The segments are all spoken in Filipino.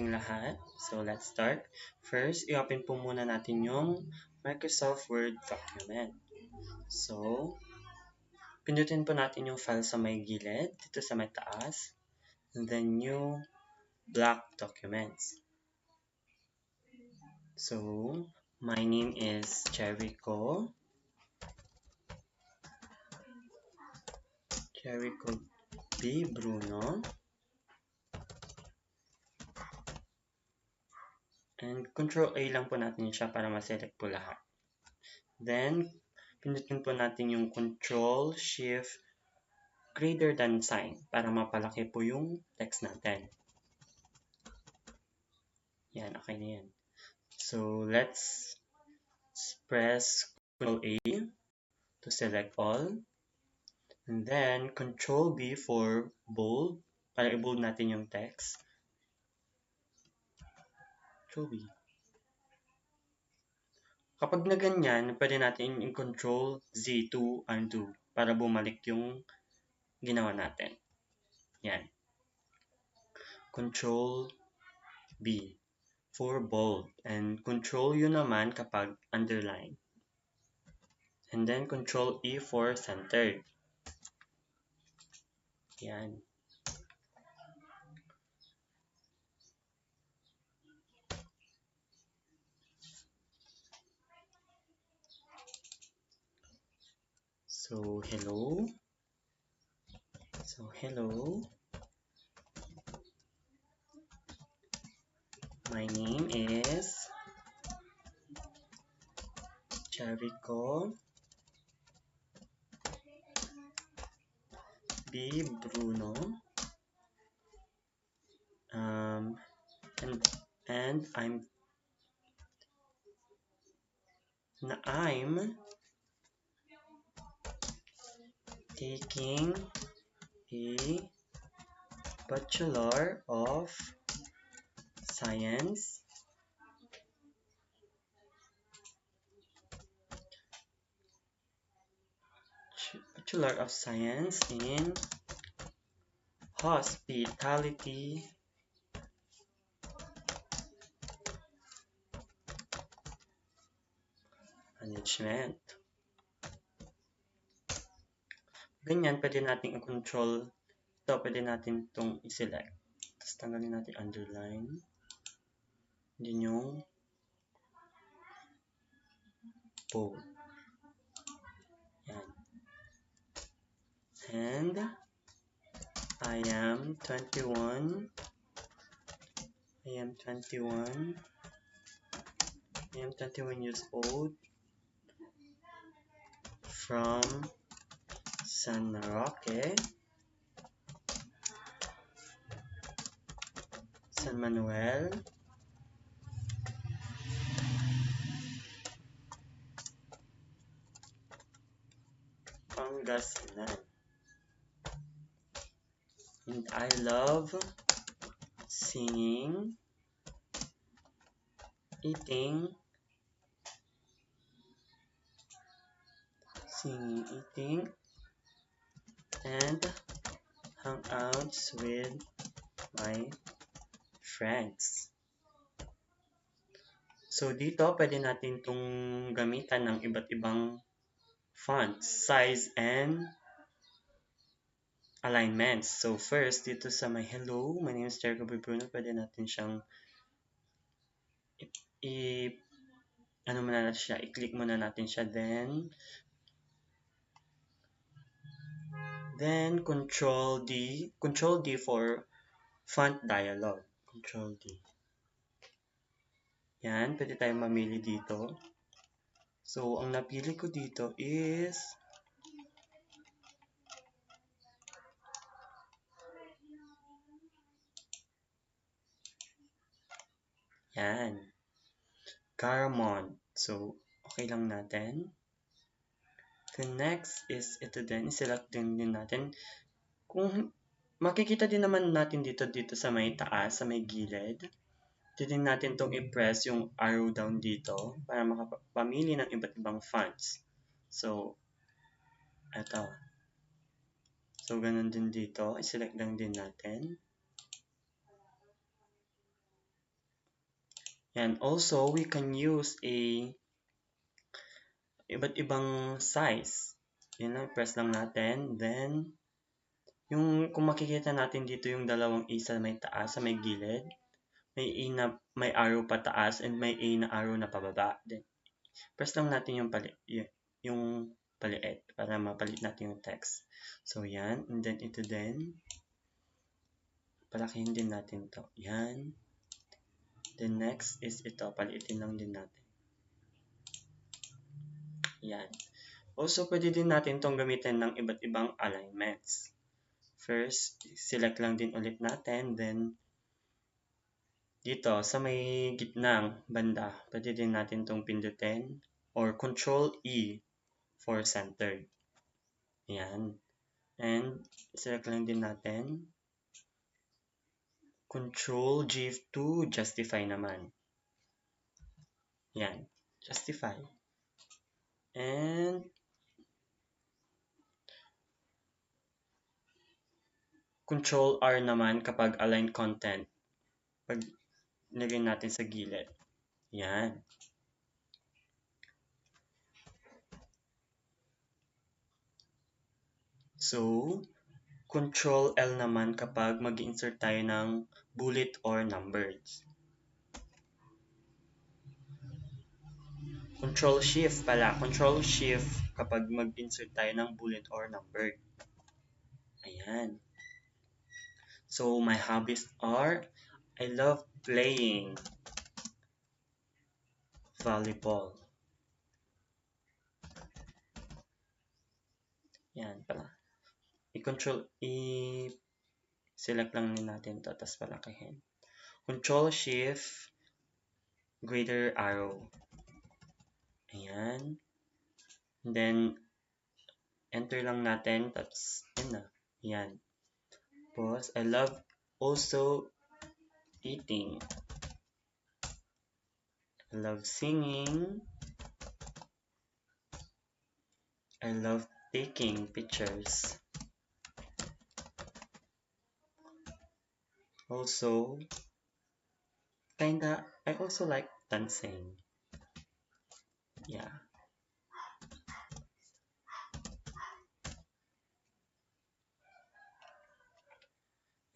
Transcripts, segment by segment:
ating lahat. So, let's start. First, i-open po muna natin yung Microsoft Word document. So, pindutin po natin yung file sa may gilid, dito sa may taas, and then new black documents. So, my name is Jericho B. Bruno. And Control A lang po natin siya para ma-select po lahat. Then, pindutin po natin yung Control Shift greater than sign para mapalaki po yung text natin. Yan, okay na yan. So, let's press Control A to select all. And then, Control B for bold, para i-bold natin yung text. Control B. Kapag na ganyan, pwede natin i-Control Z to undo para bumalik yung ginawa natin. Yan. Control B for bold. And Control U naman kapag underline. And then Control E for centered. Yan. So, hello. My name is Jericho B. Bruno. And I'm taking a Bachelor of Science in Hospitality Management. Ganyan, pwede natin i-control ito, pwede natin itong i-select. Tapos tanggalin natin underline. Then yung bold. Yan. And I am 21 years old from San Manuel, Pangasinan. And I love singing, eating, and hangouts with my friends. So, dito, pwede natin itong gamitan ng iba't ibang fonts, size, and alignments. So, first, dito sa my hello, my name is Jericho B. Bruno, pwede natin siyang i-click muna natin siya, then Control D for font dialog. Control D. Yan, pwede tayong mamili dito. So, ang napili ko dito is yan. Garamond. So, okay lang natin. The next is ito din. Select din natin. Kung makikita din naman natin dito sa may taas, sa may gilid. Dito din natin itong i-press yung arrow down dito para makapamili ng iba't ibang fonts. So, ito. So, ganun din dito. I-select lang din natin. And also, we can use iba't ibang size. Yan lang, press lang natin. Then, kung makikita natin dito yung dalawang A sa may taas, sa may gilid, may A na may arrow pataas and may A na arrow na pababa. Then, press lang natin yung paliit para mapalit natin yung text. So, yan. And then, ito din. Palakihin din natin to. Yan. Then, next is ito. Paliitin lang din natin. Yan. Also, pwede din natin itong gamitin ng iba't ibang alignments. First, select lang din ulit natin. Then, dito, sa may gitnang banda, pwede din natin itong pindutin or Control E for center. Yan. And, select lang din natin. Control G to justify naman. Yan. Justify. And, Control R naman kapag align content. Pag nilagay natin sa gilid. Yan. So, Control L naman kapag mag-insert tayo ng bullet or numbers. Control Shift pala. Control Shift kapag mag-insert tayo ng bullet or number. Ayan. So, my hobbies are, I love playing volleyball. Yan pala. I-select lang natin to, tapos palakihin. Control Shift, greater arrow. Ayan. And then, enter lang natin, tapos, yun na. Yan. Tapos, I love also eating. I love singing. I love taking pictures. Also, I also like dancing. Yeah.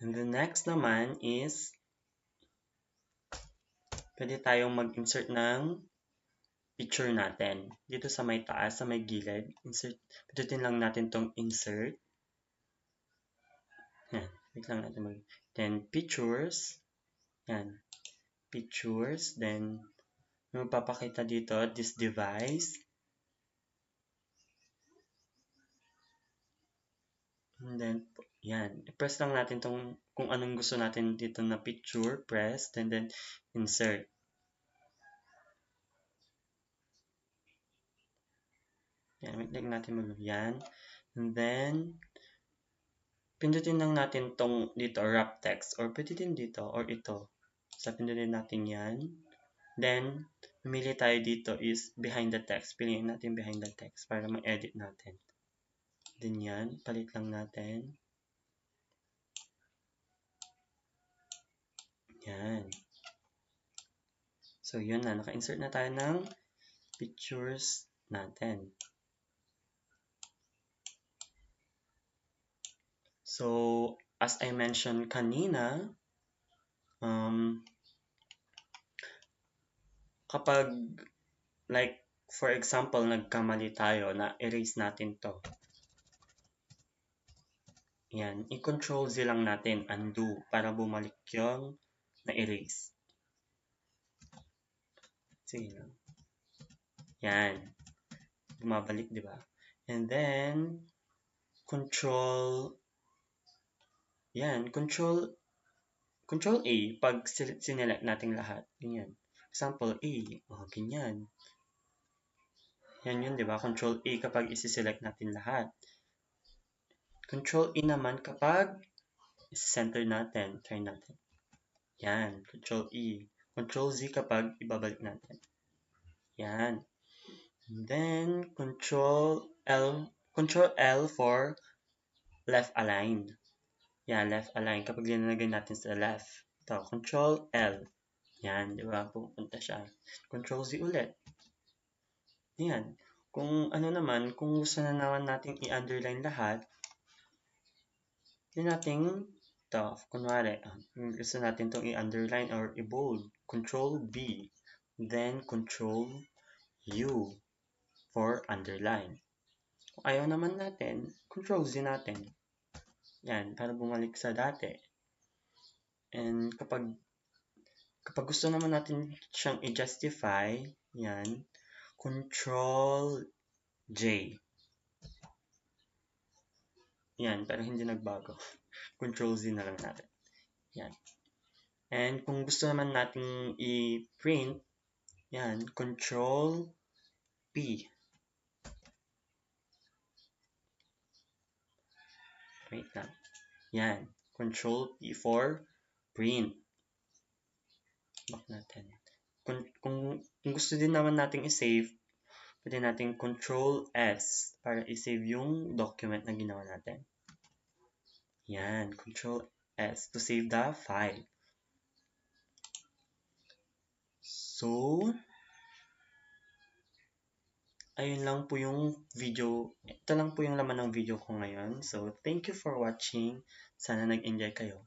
And the next naman is, pwede tayong mag-insert ng picture natin. Dito sa may taas, sa may gilid, pindutin lang natin tong insert. Yan, wait lang natin then pictures. Yan, pictures. Then, magpapakita dito, this device. And then, yan. I-press lang natin kung anong gusto natin dito na picture. Press, and then insert. Yan, wait lang natin yan. And then, pindutin lang natin dito, wrap text. Or pwede din dito, or ito. So, pindutin natin yan. Then, pumili tayo dito is behind the text. Piliin natin behind the text para ma-edit natin. Then yan, palit lang natin. Yan. So, yun na. Naka-insert na tayo ng pictures natin. So, as I mentioned kanina, kapag, like, for example, nagkamali tayo na erase natin to. Yan, i-control Z lang natin, undo, para bumalik yung na-erase. Sige lang. Yan. Bumabalik, di ba? And then, control A pag sinelect natin lahat. Ganyan. Example A. Ganyan. Yan yun, di ba? Control A kapag isi-select natin lahat. Control E naman kapag isi-center natin. Try natin. Yan. Control E. Control Z kapag ibabalik natin. Yan. And then, Control L for left align. Yan, left align kapag linalagay natin sa left. Ito, Control L. Yan, di ba? Pupunta siya. Control Z ulit. Yan. Kung ano naman, kung gusto na naman natin i-underline lahat, yun nating ito, kunwari, gusto natin itong i-underline or i-bold. Control B. Then, Control U for underline. Kung ayaw naman natin, Control Z natin. Yan, para bumalik sa dati. And kapag gusto naman natin siyang i-justify, yan, Control J. Yan, pero hindi nagbago. Control Z na lang natin. Yan. And kung gusto naman natin i-print, yan, Control P. Wait lang. Yan, Control P for print. Back natin. Kung gusto din naman nating i-save, pwede natin Control S para i-save yung document na ginawa natin. Yan, Control S to save the file. So, ayun lang po yung video. Ito lang po yung laman ng video ko ngayon. So, thank you for watching. Sana nag-enjoy kayo.